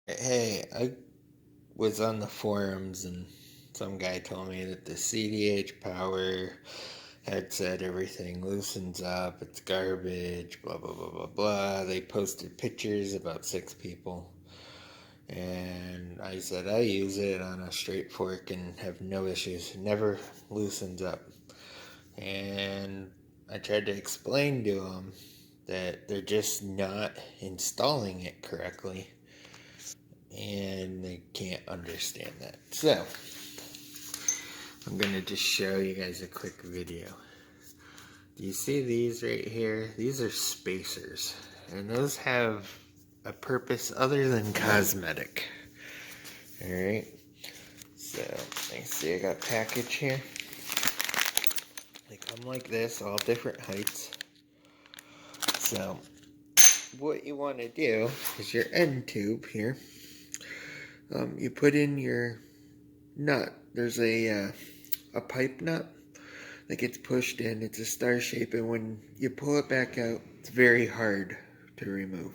Hey, I was on the forums and some guy told me that the CDH power headset, everything loosens up, it's garbage, blah, blah, blah, blah, blah. They posted pictures, about 6 people. And I said, I use it on a straight fork and have no issues. It never loosens up. And I tried to explain to them that they're just not installing it correctly, and they can't understand that. So, I'm going to just show you guys a quick video. Do you see these right here? These are spacers, and those have a purpose other than cosmetic. Alright, so you see I got a package here. They come like this, all different heights. So, what you want to do is your end tube here. You put in your nut. There's a pipe nut that gets pushed in. It's a star shape, and when you pull it back out, it's very hard to remove.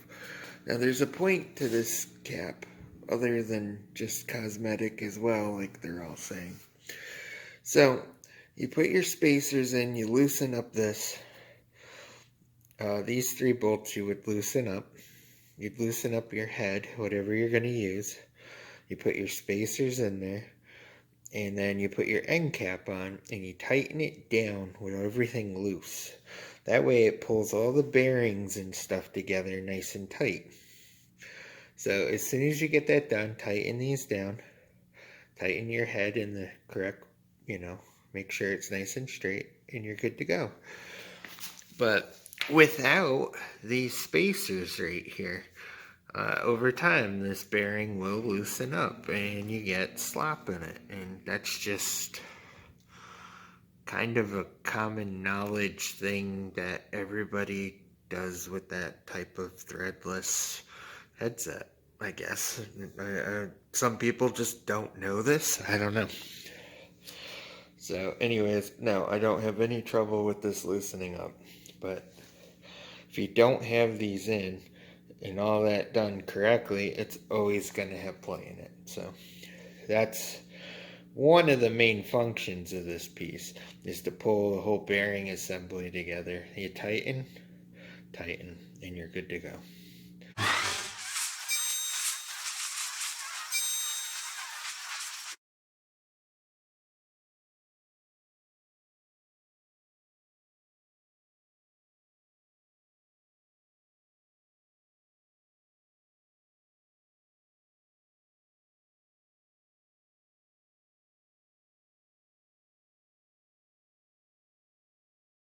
Now, there's a point to this cap other than just cosmetic as well, like they're all saying. So, you put your spacers in, you loosen up this. These 3 bolts you would loosen up. You'd loosen up your head, whatever you're going to use. You put your spacers in there. And then you put your end cap on and you tighten it down with everything loose. That way it pulls all the bearings and stuff together nice and tight. So as soon as you get that done, tighten these down. Tighten your head in the correct, make sure it's nice and straight and you're good to go. But without these spacers right here, over time this bearing will loosen up and you get slop in it, and that's just kind of a common knowledge thing that everybody does with that type of threadless headset, I guess. Some people just don't know this. I don't know. So anyways, no, I don't have any trouble with this loosening up, but if you don't have these in and all that done correctly, it's always going to have play in it. So that's one of the main functions of this piece, is to pull the whole bearing assembly together. You tighten, and you're good to go.